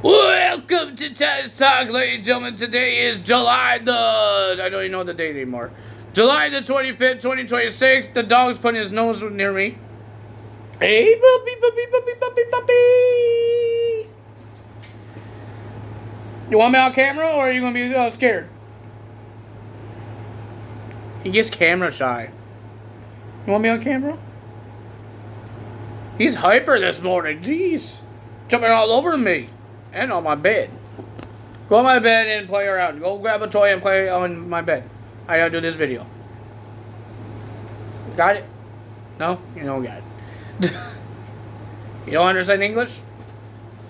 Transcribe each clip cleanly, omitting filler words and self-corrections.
Welcome to Taz Talk, ladies and gentlemen. Today is July the... I don't even know the date anymore. July the 25th, 2026. The dog's putting his nose near me. Hey, puppy, puppy, puppy, puppy, puppy. You want me on camera, or are you going to be scared? He gets camera shy. You want me on camera? He's hyper this morning. Jeez. Jumping all over me. And on my bed. Go on my bed and play around. Go grab a toy and play on my bed. I gotta do this video. Got it? No? You don't got it. You don't understand English?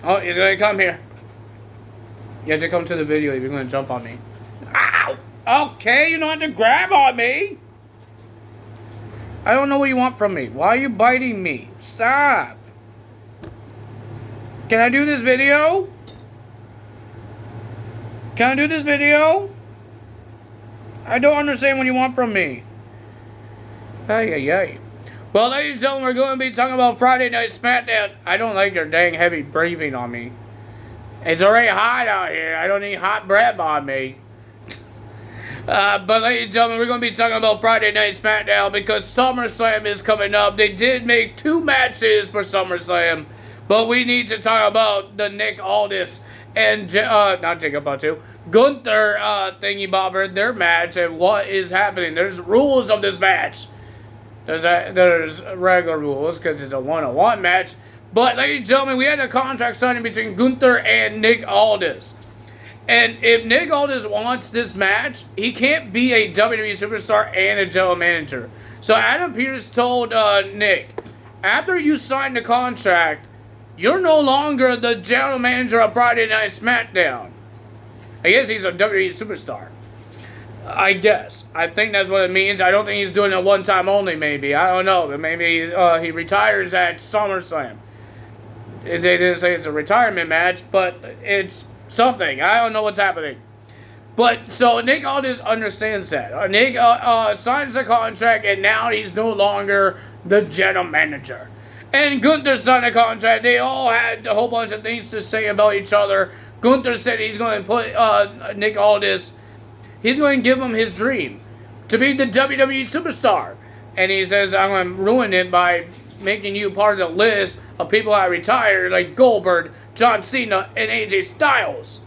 Oh, he's gonna come here. You have to come to the video if you're gonna jump on me. Ow! Okay, you don't have to grab on me. I don't know what you want from me. Why are you biting me? Stop. Can I do this video? Can I do this video? I don't understand what you want from me. Ay, ay, ay. Well, ladies and gentlemen, we're going to be talking about Friday Night Smackdown. I don't like your dang heavy breathing on me. It's already hot out here. I don't need hot breath on me. But ladies and gentlemen, we're going to be talking about Friday Night Smackdown because SummerSlam is coming up. They did make 2 matches for SummerSlam. But we need to talk about the Nick Aldis and, not Jacob Batu, Gunther, thingy bobber, their match and what is happening. There's rules of this match. There's regular rules because it's a one-on-one match. But, ladies and gentlemen, we had a contract signing between Gunther and Nick Aldis. And if Nick Aldis wants this match, he can't be a WWE superstar and a general manager. So Adam Pearce told Nick, after you sign the contract, you're no longer the general manager of Friday Night Smackdown. I guess he's a WWE superstar. I guess. I think that's what it means. I don't think he's doing it one time only, maybe. I don't know. But maybe he retires at SummerSlam. They didn't say it's a retirement match, but it's something. I don't know what's happening. But, so Nick Aldis understands that. Nick signs the contract, and now he's no longer the general manager. And Gunther signed a contract. They all had a whole bunch of things to say about each other. Gunther said he's going to put Nick Aldis, he's going to give him his dream to be the WWE superstar. And he says, I'm going to ruin it by making you part of the list of people that retired, like Goldberg, John Cena, and AJ Styles.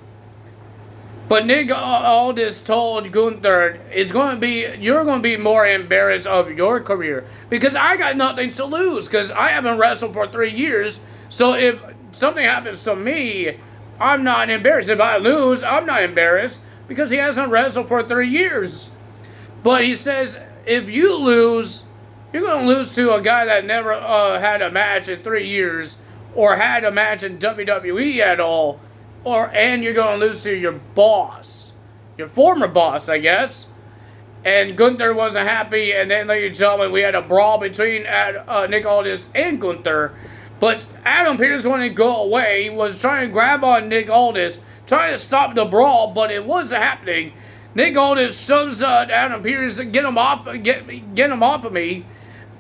But Nick Aldis told Gunther, you're going to be more embarrassed of your career because I got nothing to lose because I haven't wrestled for 3 years. So if something happens to me, I'm not embarrassed. If I lose, I'm not embarrassed because he hasn't wrestled for 3 years. But he says, if you lose, you're going to lose to a guy that never had a match in 3 years or had a match in WWE at all. And you're going to lose to your boss. Your former boss, I guess. And Gunther wasn't happy. And then, ladies and gentlemen, we had a brawl between Nick Aldis and Gunther. But Adam Pearce wanted to go away. He was trying to grab on Nick Aldis. Trying to stop the brawl. But it wasn't happening. Nick Aldis shoves Adam Pearce. Get him off of me.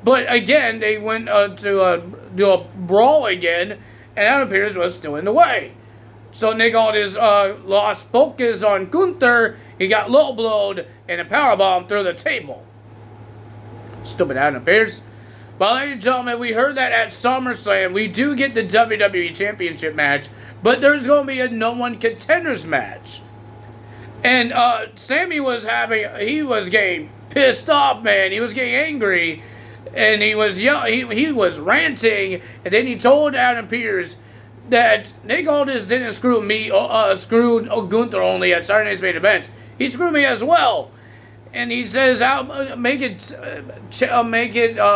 But again, they went to do a brawl again. And Adam Pearce was still in the way. So Nick Aldis lost focus on Gunther. He got low-blowed and a powerbomb through the table. Stupid Adam Pearce. But ladies and gentlemen, we heard that at SummerSlam. We do get the WWE Championship match. But there's going to be a no-one contenders match. And Sammy was getting pissed off, man. He was getting angry. And he was yelling. He was ranting. And then he told Adam Pearce that Nick Aldis didn't screw Gunther only at Saturday Night's Main Event. He screwed me as well. And he says, I'll make it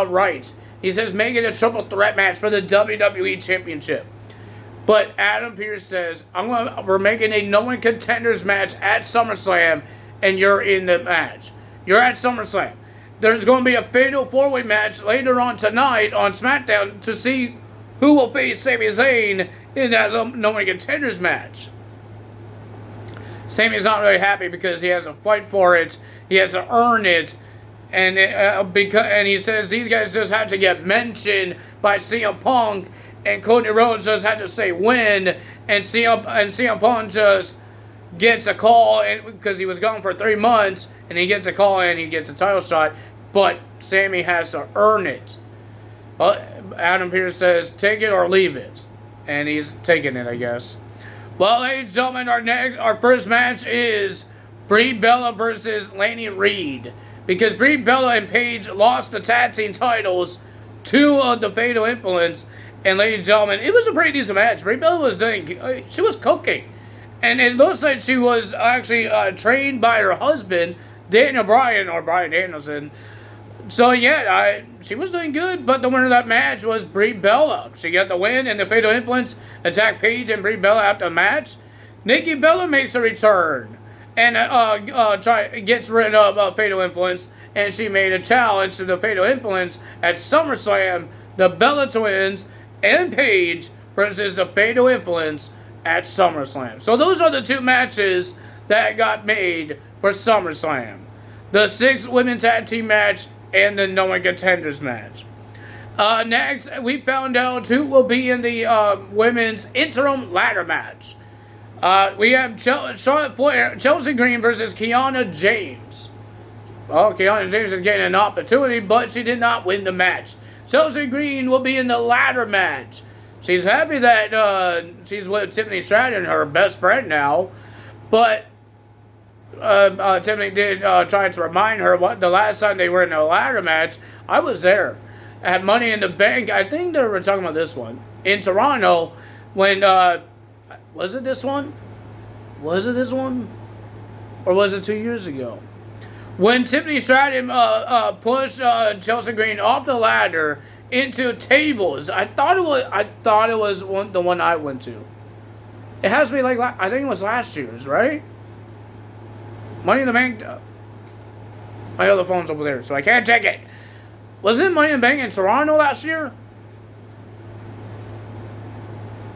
right. He says, make it a triple threat match for the WWE Championship. But Adam Pearce says, we're making a no-one contenders match at SummerSlam, and you're in the match. You're at SummerSlam. There's going to be a fatal 4-way match later on tonight on Smackdown to see who will face Sami Zayn in that no-one contenders match. Sami's not really happy because he has to fight for it. He has to earn it. And he says these guys just have to get mentioned by CM Punk and Cody Rhodes just had to say win, and CM Punk just gets a call because he was gone for 3 months, and he gets a call and he gets a title shot, but Sammy has to earn it. Well, Adam Pearce says, take it or leave it. And he's taking it, I guess. Well, ladies and gentlemen, our first match is Brie Bella versus Laney Reed. Because Brie Bella and Paige lost the tag team titles to the Fatal Influence. And ladies and gentlemen, it was a pretty decent match. Brie Bella was she was cooking. And it looks like she was actually trained by her husband, Daniel Bryan, or Bryan Danielson. So yeah, she was doing good, but the winner of that match was Brie Bella. She got the win, and the Fatal Influence attacked Paige and Brie Bella after the match. Nikki Bella makes a return and gets rid of Fatal Influence, and she made a challenge to the Fatal Influence at SummerSlam. The Bella Twins and Paige versus the Fatal Influence at SummerSlam. So those are the two matches that got made for SummerSlam. The 6 women tag team match and the No One Contenders match. Next, we found out who will be in the women's interim ladder match. We have Charlotte Flair, Chelsea Green versus Kiana James. Well, Kiana James is getting an opportunity, but she did not win the match. Chelsea Green will be in the ladder match. She's happy that she's with Tiffany Stratton, her best friend now, but Tiffany did try to remind her what the last time they were in a ladder match. I was there at Money in the Bank. I think they were talking about this one in Toronto. When was it this one? Was it this one, or was it 2 years ago? When Tiffany Stratton pushed Chelsea Green off the ladder into tables. I thought it was the one I went to. It has to be like I think it was last year's, right? Money in the Bank. My other phone's over there, so I can't check it. Was it Money in the Bank in Toronto last year?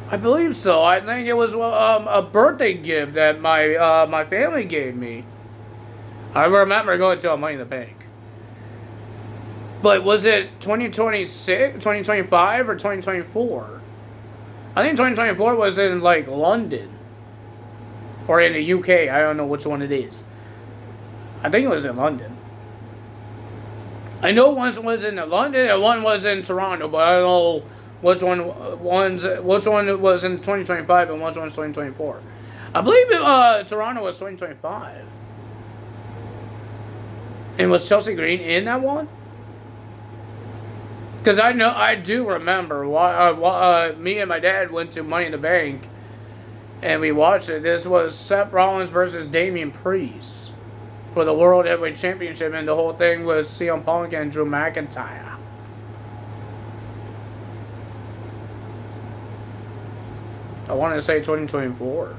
I believe so. I think it was a birthday gift that my family gave me. I remember going to a Money in the Bank. But was it 2026, 2025, or 2024? I think 2024 was in like London. Or in the UK. I don't know which one it is. I think it was in London. I know one was in London and one was in Toronto, but I don't know which one was in 2025 and which one was 2024. I believe Toronto was 2025. And was Chelsea Green in that one? Because I do remember me and my dad went to Money in the Bank and we watched it. This was Seth Rollins versus Damian Priest for the World Heavyweight Championship, and the whole thing was CM Punk and Drew McIntyre. I want to say 2024.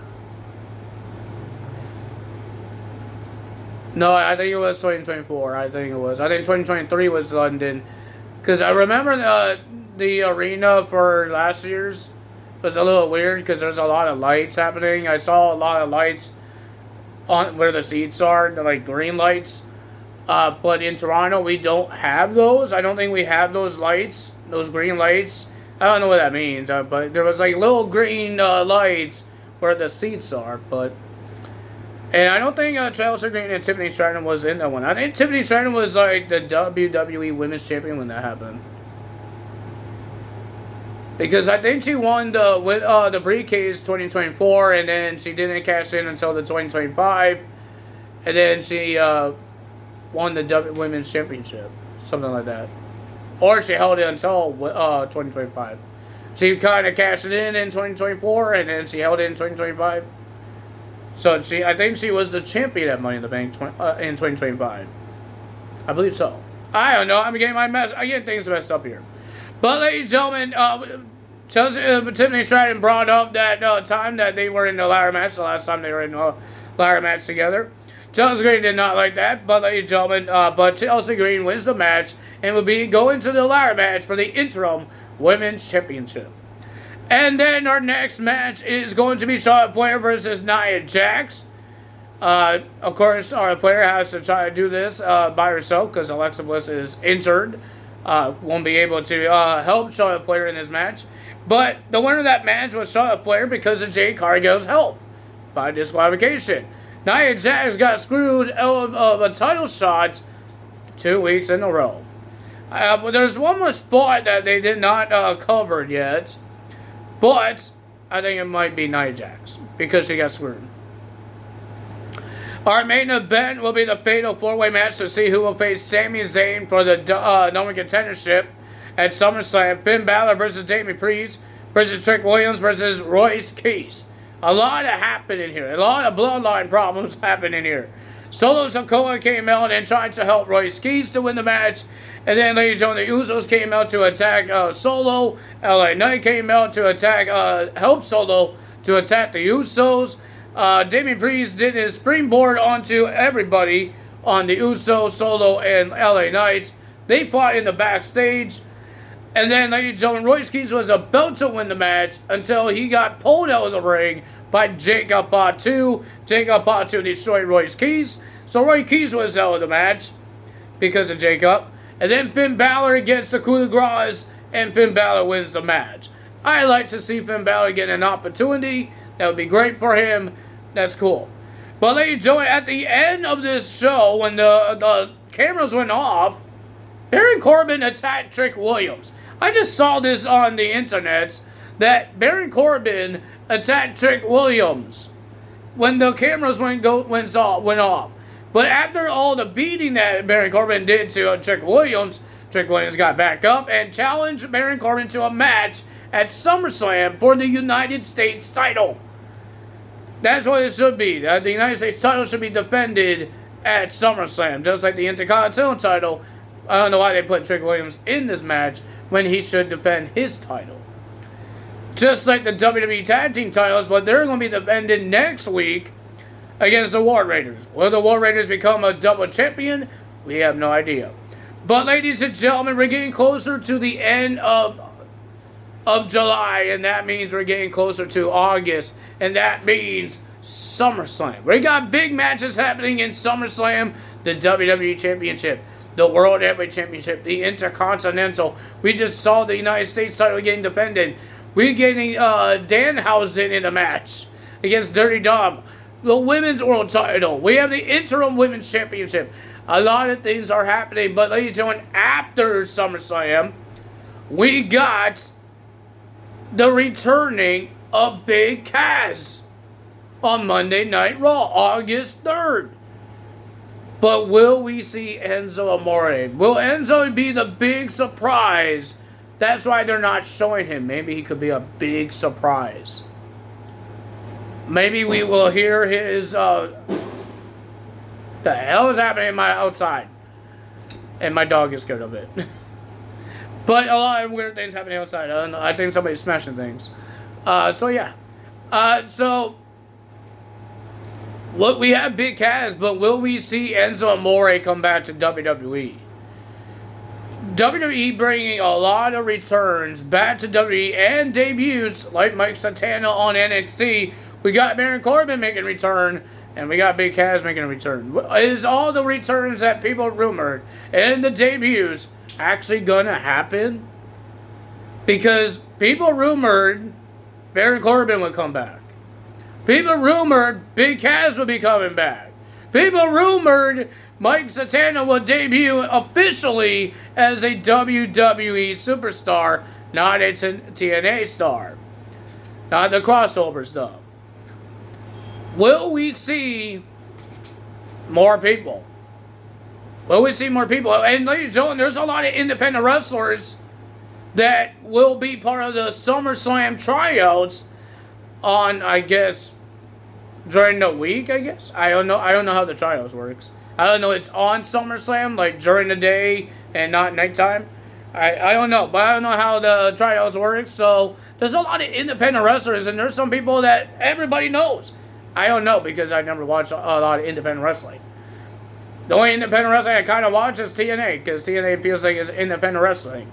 No, I think it was 2024. I think 2023 was London. Because I remember the arena for last year's was a little weird because there's a lot of lights happening. I saw a lot of lights on where the seats are, like green lights. But in Toronto, we don't have those. I don't think we have those lights, those green lights. I don't know what that means, but there was like little green lights where the seats are. And I don't think Chelsea Green and Tiffany Stratton was in that one. I think Tiffany Stratton was like the WWE Women's Champion when that happened. Because I think she won the briefcase 2024, and then she didn't cash in until the 2025, and then she won the Women's Championship, something like that. Or she held it until 2025. She kind of cashed it in 2024, and then she held it in 2025. So I think she was the champion at Money in the Bank in 2025. I believe so. I don't know. I'm getting things messed up here. But ladies and gentlemen, Tiffany Stratton brought up that time that they were in the ladder match, the last time they were in a ladder match together. Chelsea Green did not like that, but ladies and gentlemen, but Chelsea Green wins the match and will be going to the ladder match for the interim Women's Championship. And then our next match is going to be Charlotte Flair versus Nia Jax. Of course, our player has to try to do this by herself because Alexa Bliss is injured. Won't be able to help Charlotte Flair in this match. But the winner of that match was Charlotte Flair because of Jade Cargill's help by disqualification. Nia Jax got screwed of a title shot 2 weeks in a row. But there's one more spot that they did not cover yet. But I think it might be Nia Jax because she got screwed. Our main event will be the Fatal 4-Way match to see who will face Sami Zayn for the number one contendership at SummerSlam. Finn Balor versus Damian Priest versus Trick Williams versus Royce Keys. A lot happening here. A lot of bloodline problems happening here. Solo Sikoa came out and tried to help Royce Keys to win the match. And then Lady Joan the Usos came out to attack Solo. LA Knight came out to attack, help Solo to attack the Usos. Damian Priest did his springboard onto everybody on the Usos, Solo, and LA Knight. They fought in the backstage. And then, ladies and gentlemen, Royce Keys was about to win the match until he got pulled out of the ring by Jacob Fatu. Jacob Fatu destroyed Royce Keys. So Royce Keys was out of the match because of Jacob. And then Finn Balor against the Coup de Grace, and Finn Balor wins the match. I like to see Finn Balor get an opportunity. That would be great for him. That's cool. But ladies and gentlemen, at the end of this show, when the cameras went off, Baron Corbin attacked Trick Williams. I just saw this on the internet that Baron Corbin attacked Trick Williams when the cameras went off. But after all the beating that Baron Corbin did to Trick Williams got back up and challenged Baron Corbin to a match at SummerSlam for the United States title. That's what it should be. The United States title should be defended at SummerSlam, just like the Intercontinental title. I don't know why they put Trick Williams in this match when he should defend his title. Just like the WWE Tag Team titles, but they're going to be defended next week against the War Raiders. Will the War Raiders become a double champion? We have no idea. But ladies and gentlemen, we're getting closer to the end of July, and that means we're getting closer to August, and that means SummerSlam. We got big matches happening in SummerSlam, the WWE Championship, the World Heavyweight Championship, the Intercontinental. We just saw the United States title getting defended. We're getting Danhausen in a match against Dirty Dom. The Women's World title. We have the Interim Women's Championship. A lot of things are happening, but ladies and gentlemen, after SummerSlam, we got the returning of Big Cass on Monday Night Raw, August 3rd. But will we see Enzo Amore? Will Enzo be the big surprise? That's why they're not showing him. Maybe he could be a big surprise. Maybe we will hear his, the hell is happening in my outside? And my dog is scared of it. But a lot of weird things happening outside. I think somebody's smashing things. So yeah. So what we have Big Cass, but will we see Enzo Amore come back to WWE? WWE bringing a lot of returns back to WWE and debuts like Mike Santana on NXT. We got Baron Corbin making a return, and we got Big Cass making a return. Is all the returns that people rumored and the debuts actually gonna happen? Because people rumored Baron Corbin would come back. People rumored Big Cass would be coming back. People rumored Mike Santana will debut officially as a WWE superstar, not a TNA star. Not the crossover stuff. Will we see more people? Will we see more people? And ladies and gentlemen, there's a lot of independent wrestlers that will be part of the SummerSlam tryouts on, I guess, during the week, I guess. I don't know how the tryouts works. I don't know, it's on SummerSlam, like during the day and not nighttime. I don't know, but I don't know how the tryouts work. So there's a lot of independent wrestlers, and there's some people that everybody knows. I don't know because I never watched a lot of independent wrestling. The only independent wrestling I kind of watch is TNA, because TNA feels like it's independent wrestling.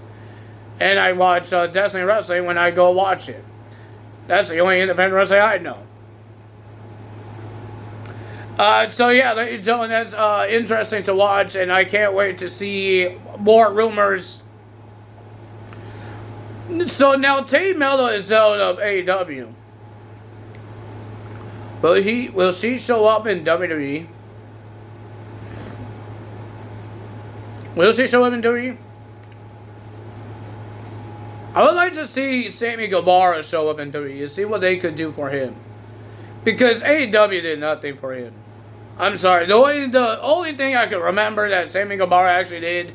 And I watch Destiny Wrestling when I go watch it. That's the only independent wrestling I know. So yeah, ladies and gentlemen, that's interesting to watch, and I can't wait to see more rumors So now Tay Melo is out of AEW. But will she show up in WWE? Will she show up in WWE? I would like to see Sammy Guevara show up in WWE and see what they could do for him. Because AEW did nothing for him. I'm sorry. The only thing I can remember that Sammy Guevara actually did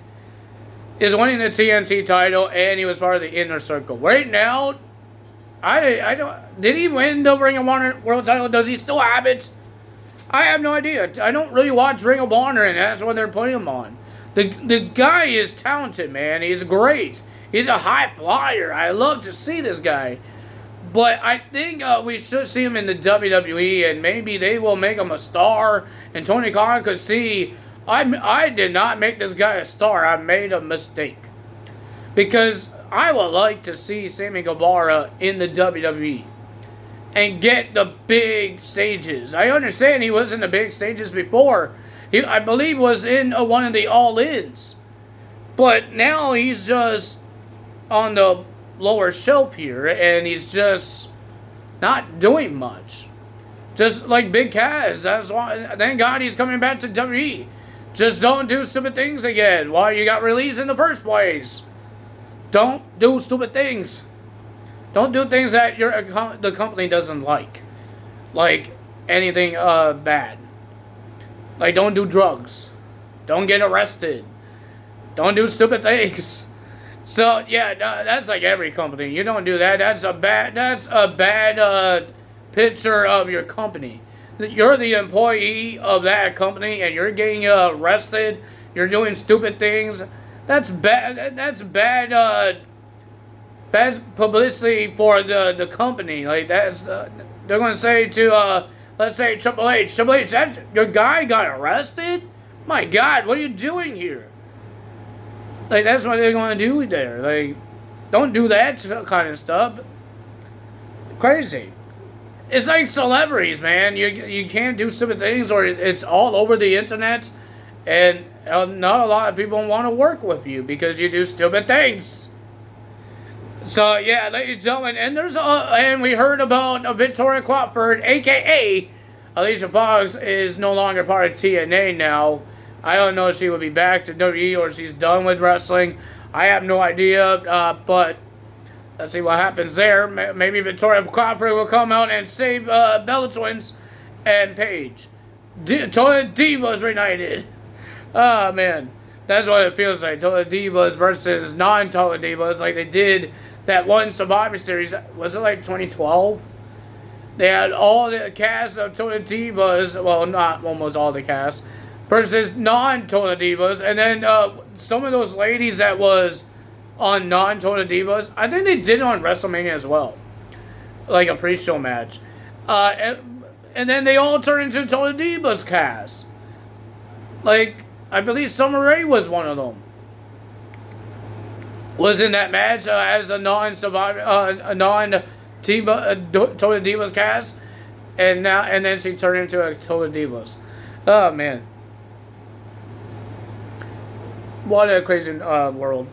is winning the TNT title, and he was part of the Inner Circle. Right now, I don't. Did he win the Ring of Honor World title? Does he still have it? I have no idea. I don't really watch Ring of Honor, and that's what they're putting him on. The guy is talented, man. He's great. He's a high flyer. I love to see this guy. But I think we should see him in the WWE, and maybe they will make him a star. And Tony Khan could see, I did not make this guy a star. I made a mistake. Because I would like to see Sammy Guevara in the WWE and get the big stages. I understand he was in the big stages before. I believe was in one of the All-Ins. But now he's just on the lower shelf here, and he's just not doing much. Just like Big Cass. That's why, thank God he's coming back to WWE. Just don't do stupid things again while you got released in the first place. Don't do stupid things. Don't do things that the company doesn't like. Like anything bad. Like don't do drugs. Don't get arrested. Don't do stupid things. So yeah, that's like every company. You don't do that. That's a bad picture of your company. You're the employee of that company, and you're getting arrested. You're doing stupid things. That's bad. That's bad. Bad publicity for the company. Like that's they're gonna say to let's say Triple H. Triple H, your guy got arrested. My God, what are you doing here? Like, that's what they're going to do there. Like, don't do that kind of stuff. Crazy. It's like celebrities, man. You can't do stupid things, or it's all over the internet, and not a lot of people want to work with you because you do stupid things. So, yeah, ladies and gentlemen, and we heard about Victoria Crawford, a.k.a. Alicia Fox, is no longer part of TNA now. I don't know if she will be back to WWE or she's done with wrestling. I have no idea, but let's see what happens there. Maybe Victoria Crawford will come out and save Bella Twins and Paige. Total Divas reunited. Oh, man. That's what it feels like. Total Divas versus non-Total Divas, like they did that one Survivor Series. Was it like 2012? They had all the cast of Total Divas. Well, not almost all the cast. Versus non-Total Divas. And then some of those ladies that was on non-Total Divas, I think they did it on WrestleMania as well. Like a pre-show match. And then they all turned into Total Divas cast. Like, I believe Summer Rae was one of them. Was in that match as a non-Survivor, Total Divas cast. And then she turned into a Total Divas. Oh, man. What a crazy world.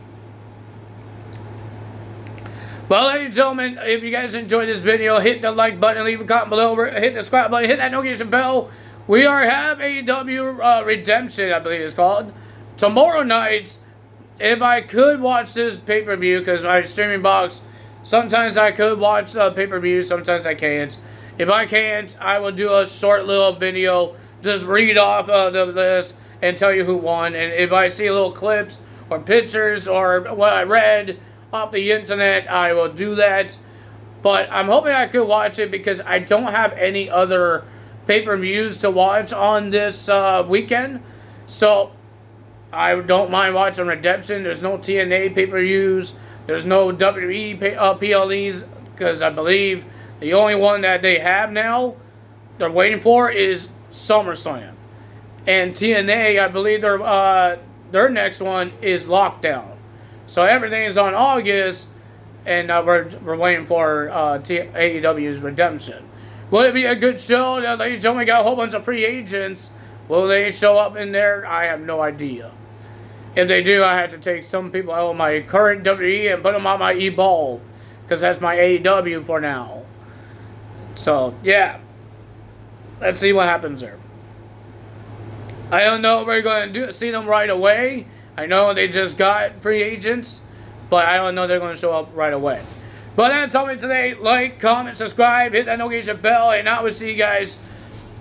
Well, ladies and gentlemen, if you guys enjoyed this video, hit the like button, leave a comment below, hit the subscribe button, hit that notification bell. We have AEW Redemption, I believe it's called. Tomorrow night, if I could watch this pay-per-view, because my streaming box, sometimes I could watch pay-per-view, sometimes I can't. If I can't, I will do a short little video, just read off the list, and tell you who won. And if I see little clips or pictures or what I read off the internet, I will do that. But I'm hoping I could watch it because I don't have any other pay-per-views to watch on this weekend. So I don't mind watching Redemption. There's no TNA pay-per-views. There's no WWE PLEs because I believe the only one that they have now they're waiting for is SummerSlam. And TNA, I believe their next one is Lockdown. So everything is on August, and we're waiting for AEW's Redemption. Will it be a good show? Ladies and gentlemen, got a whole bunch of free agents. Will they show up in there? I have no idea. If they do, I have to take some people out of my current WWE and put them on my e-ball. Because that's my AEW for now. So, yeah. Let's see what happens there. I don't know if we're going to see them right away. I know they just got free agents. But I don't know if they're going to show up right away. But that's all for today. Like, comment, subscribe, hit that notification bell. And I will see you guys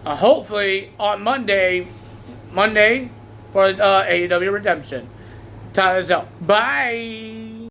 hopefully on Monday for AEW Redemption. Time is out. Bye.